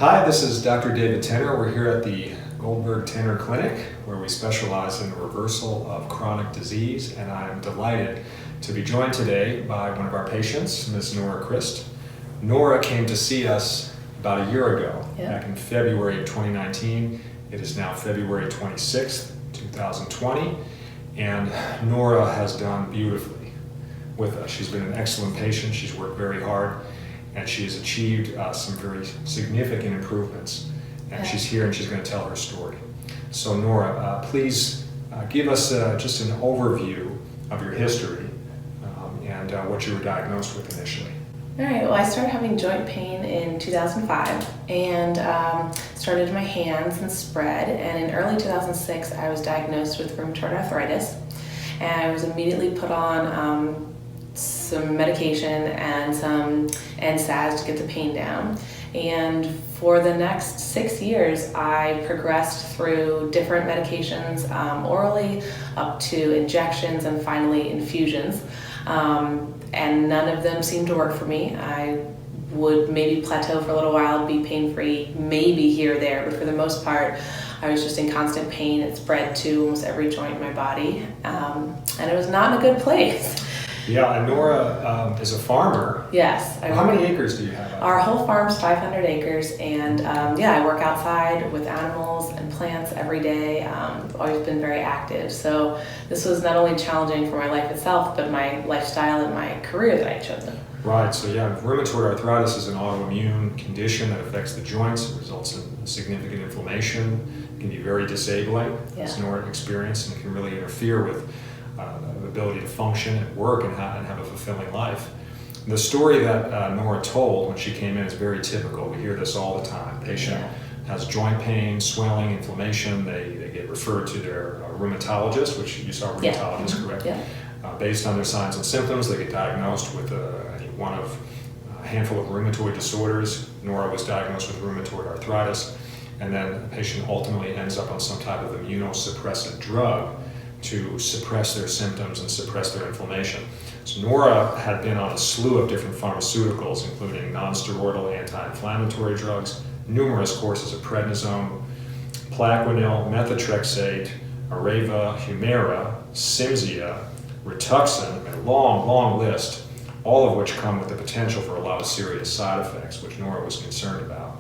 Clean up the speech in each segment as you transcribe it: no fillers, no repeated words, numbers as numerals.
Hi, this is Dr. David Tener. We're here at the Goldberg Tener Clinic, where we specialize in the reversal of chronic disease, and I'm delighted to be joined today by one of our patients, Ms. Nora Christ. Nora came to see us about a year ago, back in February of 2019. It is now February 26th, 2020, and Nora has done beautifully with us. She's been an excellent patient. She's worked very hard, and she has achieved some very significant improvements. And she's here and she's going to tell her story. So Nora, please give us just an overview of your history and what you were diagnosed with initially. All right, well, I started having joint pain in 2005 and started in my hands and spread. And in early 2006, I was diagnosed with rheumatoid arthritis. And I was immediately put on some medication and some NSAIDs to get the pain down. And for the next 6 years, I progressed through different medications, orally, up to injections, and finally infusions. And none of them seemed to work for me. I would maybe plateau for a little while, be pain-free, maybe here or there, but for the most part, I was just in constant pain. It spread to almost every joint in my body, and it was not in a good place. Yeah, and Nora is a farmer. Yes. How many acres do you have? Our whole farm's 500 acres, and I work outside with animals and plants every day. Always been very active. So this was not only challenging for my life itself, but my lifestyle and my career that I had chosen. Right, so yeah, rheumatoid arthritis is an autoimmune condition that affects the joints. It results in significant inflammation. It can be very disabling, as Nora experienced, and it can really interfere with the ability to function at work and have a fulfilling life. The story that Nora told when she came in is very typical. We hear this all the time. Patient has joint pain, swelling, inflammation. They get referred to their rheumatologist, which you saw a rheumatologist, correct? Yeah. Based on their signs and symptoms, they get diagnosed with one of a handful of rheumatoid disorders. Nora was diagnosed with rheumatoid arthritis, and then the patient ultimately ends up on some type of immunosuppressive drug to suppress their symptoms and suppress their inflammation. So Nora had been on a slew of different pharmaceuticals, including non-steroidal anti-inflammatory drugs, numerous courses of prednisone, Plaquenil, methotrexate, Areva, Humira, Cimzia, Rituxan, a long list, all of which come with the potential for a lot of serious side effects, which Nora was concerned about,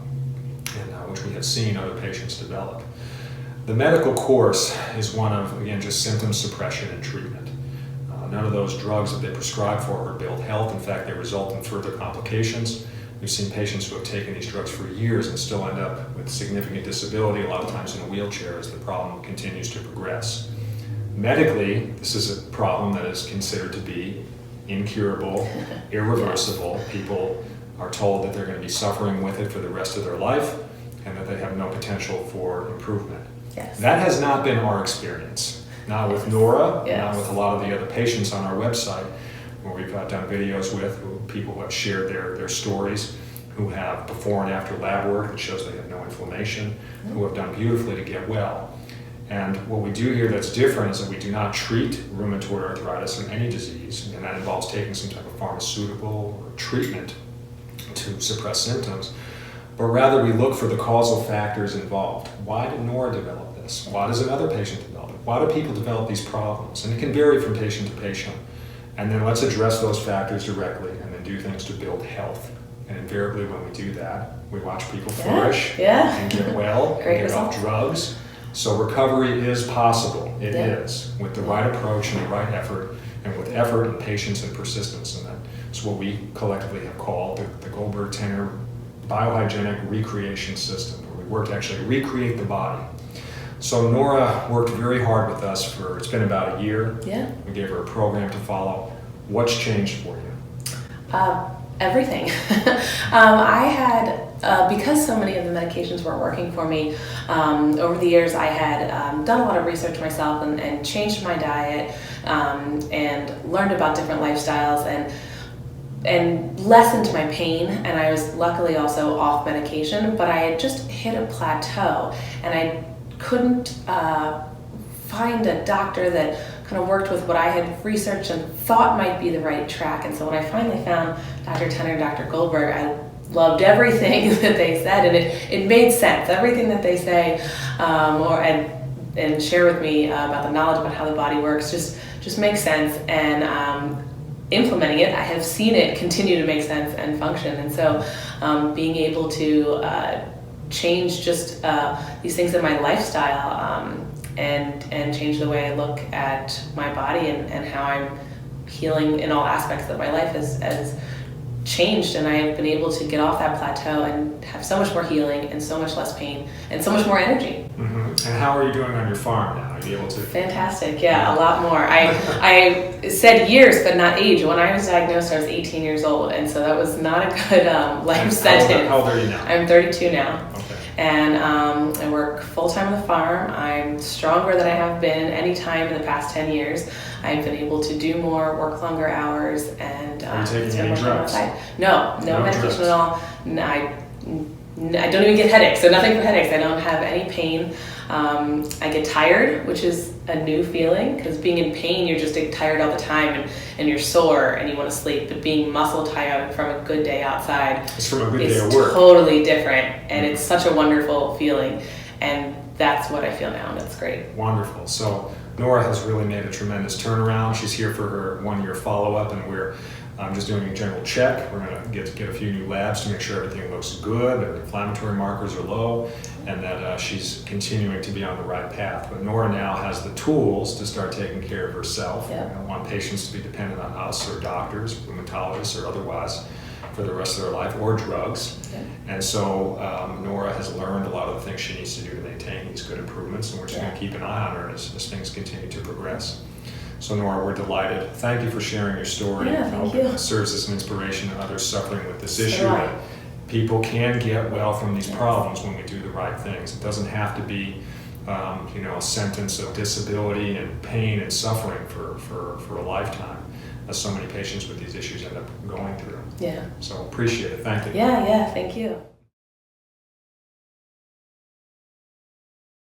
and which we have seen other patients develop. The medical course is one of, again, just symptom suppression and treatment. None of those drugs that they prescribe for her build health. In fact, they result in further complications. We've seen patients who have taken these drugs for years and still end up with significant disability, a lot of times in a wheelchair, as the problem continues to progress. Medically, this is a problem that is considered to be incurable, irreversible. People are told that they're going to be suffering with it for the rest of their life and that they have no potential for improvement. That has not been our experience. Not with Nora, not with a lot of the other patients on our website, where we've done videos with people who have shared their stories, who have before and after lab work that shows they have no inflammation, who have done beautifully to get well. And what we do here that's different is that we do not treat rheumatoid arthritis or any disease, and that involves taking some type of pharmaceutical or treatment to suppress symptoms, but rather we look for the causal factors involved. Why did Nora develop this? Why does another patient develop it? Why do people develop these problems? And it can vary from patient to patient. And then let's address those factors directly and then do things to build health. And invariably when we do that, we watch people flourish and get well and get off drugs. So recovery is possible. It is, with the right approach and the right effort, and with effort and patience and persistence. And that's what we collectively have called the Goldberg Tener biohygienic recreation system, where we work to actually recreate the body. So Nora worked very hard with us it's been about a year. We gave her a program to follow. What's changed for you? Everything. I had, because so many of the medications weren't working for me, over the years I had done a lot of research myself and changed my diet and learned about different lifestyles and lessened my pain, and I was luckily also off medication, but I had just hit a plateau, and I couldn't find a doctor that kind of worked with what I had researched and thought might be the right track. And so when I finally found Dr. Tener, Dr. Goldberg, I loved everything that they said, and it made sense. Everything that they say, and share with me about the knowledge about how the body works just makes sense. And implementing it, I have seen it continue to make sense and function. And so being able to change just these things in my lifestyle and change the way I look at my body and how I'm healing in all aspects of my life has changed, and I've been able to get off that plateau and have so much more healing and so much less pain and so much more energy. Mm-hmm. And how are you doing on your farm now? Are you able to? Fantastic, yeah, a lot more. I said years, but not age. When I was diagnosed, I was 18 years old, and so that was not a good life sentence. How old are you now? I'm 32 now. Okay. And I work full-time on the farm. I'm stronger than I have been any time in the past 10 years. I've been able to do more, work longer hours, and are you taking spend any more time drugs? outside. No medication drugs. at all. I don't even get headaches, so nothing for headaches. I don't have any pain. I get tired, which is a new feeling, because being in pain, you're just tired all the time, and you're sore and you want to sleep. But being muscle tired from a good day outside It's from a good day is of work. totally different, and it's such a wonderful feeling. And that's what I feel now, and it's great. Wonderful. So Nora has really made a tremendous turnaround. She's here for her one-year follow-up, and we're just doing a general check. We're going to get a few new labs to make sure everything looks good, that inflammatory markers are low, and that she's continuing to be on the right path. But Nora now has the tools to start taking care of herself. Yeah. We don't want patients to be dependent on us or doctors, rheumatologists or otherwise, for the rest of their life, or drugs. Yeah. And so Nora has learned a lot of the things she needs to do to maintain these good improvements, and we're just going to keep an eye on her as things continue to progress. So Nora, we're delighted. Thank you for sharing your story. Yeah, I hope thank you. it serves as an inspiration to others suffering with this So issue. do I. That people can get well from these problems when we do the right things. It doesn't have to be a sentence of disability and pain and suffering for a lifetime, as so many patients with these issues end up going through. Yeah. So appreciate it. Thank you. Yeah, thank you.